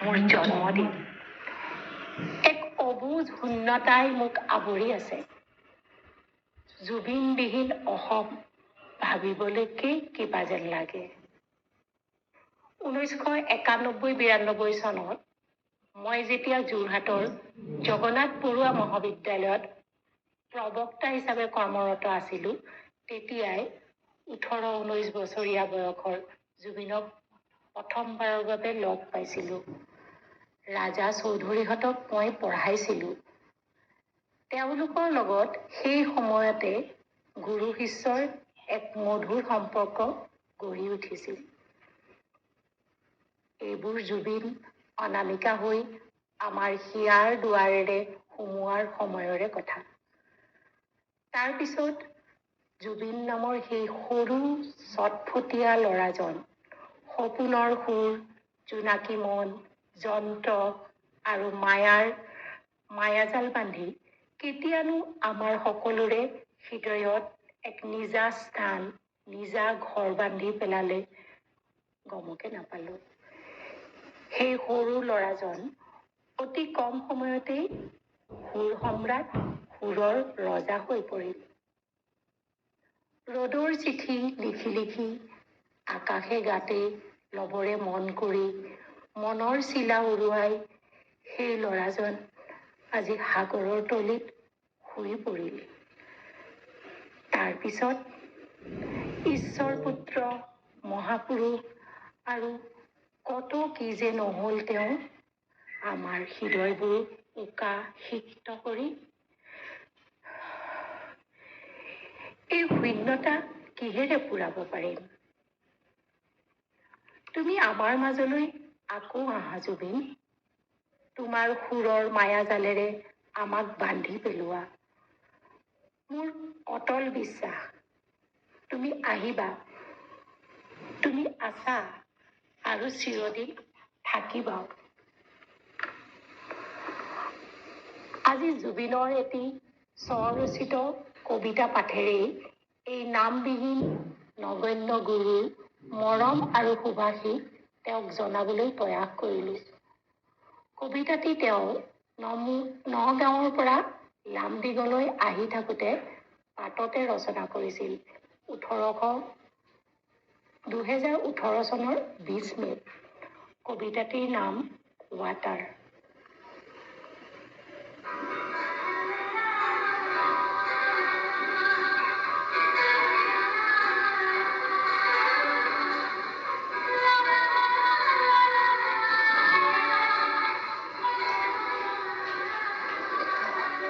মোৰ জন্মদিন। এক অবুজ শূন্যতাই মোক আৱৰি আছে। জুবিনবিহীন অসম ভাবিবলৈকে কিবা যেন লাগে। 1991-92 চনত মই যেতিয়া যোৰহাটৰ জগন্নাথ বৰুৱা মহাবিদ্যালয়ত প্ৰবক্তা হিচাপে কৰ্মৰত আছিলোঁ, তেতিয়াই 18-19 বছৰীয়া বয়সৰ জুবিনক প্ৰথমবাৰৰ বাবে লগ পাইছিলোঁ। ৰাজা চৌধুৰীহঁতক মই পঢ়াইছিলোঁ। তেওঁলোকৰ লগত সেই সময়তে গুৰু শিষ্যৰ এক মধুৰ সম্পৰ্ক গঢ়ি উঠিছিল। এইবোৰ জুবিন অনামিকা হৈ আমাৰ হিয়াৰ দুৱাৰেৰে সোমোৱাৰ সময়ৰে কথা। তাৰ পিছত জুবিন নামৰ সেই সৰু চটফটীয়া ল'ৰাজন সপোনৰ সুৰ, জোনাকী মন, যন্ত্ৰ আৰু মায়াজাল বান্ধি কেতিয়ানো আমাৰ সকলোৰে হৃদয়ত এক নিজা স্থান, নিজা ঘৰ বান্ধি পেলালে গমকে নাপালো। সেই সৰু ল'ৰাজন অতি কম সময়তেই সুৰ সম্ৰাট, সুৰৰ ৰজা হৈ পৰিল। ৰ'দৰ চিঠি লিখি লিখি, আকাশে গাতে লবৰে মন কৰি, মনৰ চিলা উৰুৱাই সেই ল'ৰাজন আজি সাগৰৰ তলিত শুই পৰিল। তাৰ পিছত ঈশ্বৰ পুত্ৰ, মহাপুৰুষ আৰু কত কি যে নহল তেওঁ আমাৰ হৃদয়বোৰ উকা সিক্ত কৰি। এই শূন্যতা কিহেৰে পূৰাব পাৰিম? তুমি আমাৰ মাজলৈ আকৌ আহা জুবিন, তোমাৰ সুৰৰ মায়াজালেৰে আমাক বান্ধি পেলোৱা। মোৰ অটল বিশ্বাস তুমি আহিবা, তুমি আছা আৰু চিৰদিন থাকিবা। আজি জুবিনৰ এটি স্বৰচিত কবিতা পাঠেৰেই এই নামবিহীন নগণ্য গুৰুৰ মৰম আৰু সুভাষিক তেওঁক জনাবলৈ প্ৰয়াস কৰিলো। কবিতাটি তেওঁ নগাঁৱৰ পৰা লামডিঙলৈ আহি থাকোতে বাটতে ৰচনা কৰিছিল 2018 চনৰ 20 মে'ত। কবিতাটিৰ নাম ৱাটাৰ।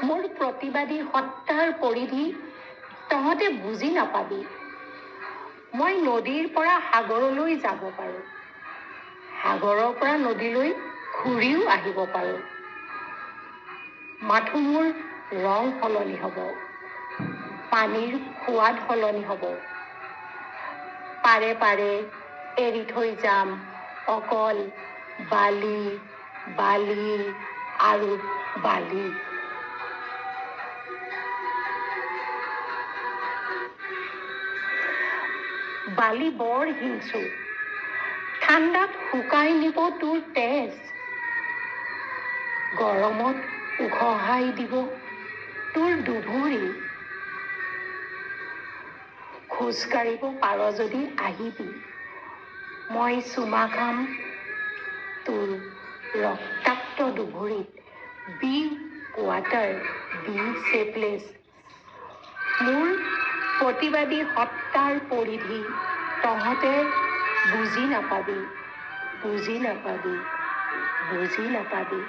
মোৰ প্ৰতিবাদী সত্তাৰ পৰিধি তহঁতে বুজি নাপাবি। মই নদীৰ পৰা সাগৰলৈ যাব পাৰো, সাগৰৰ পৰা নদীলৈ ঘূৰিও আহিব পাৰো। মাথো মোৰ ৰং সলনি হব, পানীৰ সোৱাদ সলনি হব। পাৰে পাৰে এৰি থৈ যাম অকল বালি, বালি আৰু বালি। বালি বৰ হিংসু, ঠাণ্ডাত শুকাই নিব তোৰ তেজ, গৰমত উখহাই দিব তোৰ দুভৰি। খোজ কাঢ়িব পাৰ যদি আহিবি, মই চুমা খাম তোৰ ৰক্তাক্ত দুভৰিত। Be water, be shapeless. মোৰ প্ৰতিবাদী সত্তাৰ পৰিধি তহঁতে বুজি নাপাবি, বুজি নাপাবি, বুজি নাপাবি।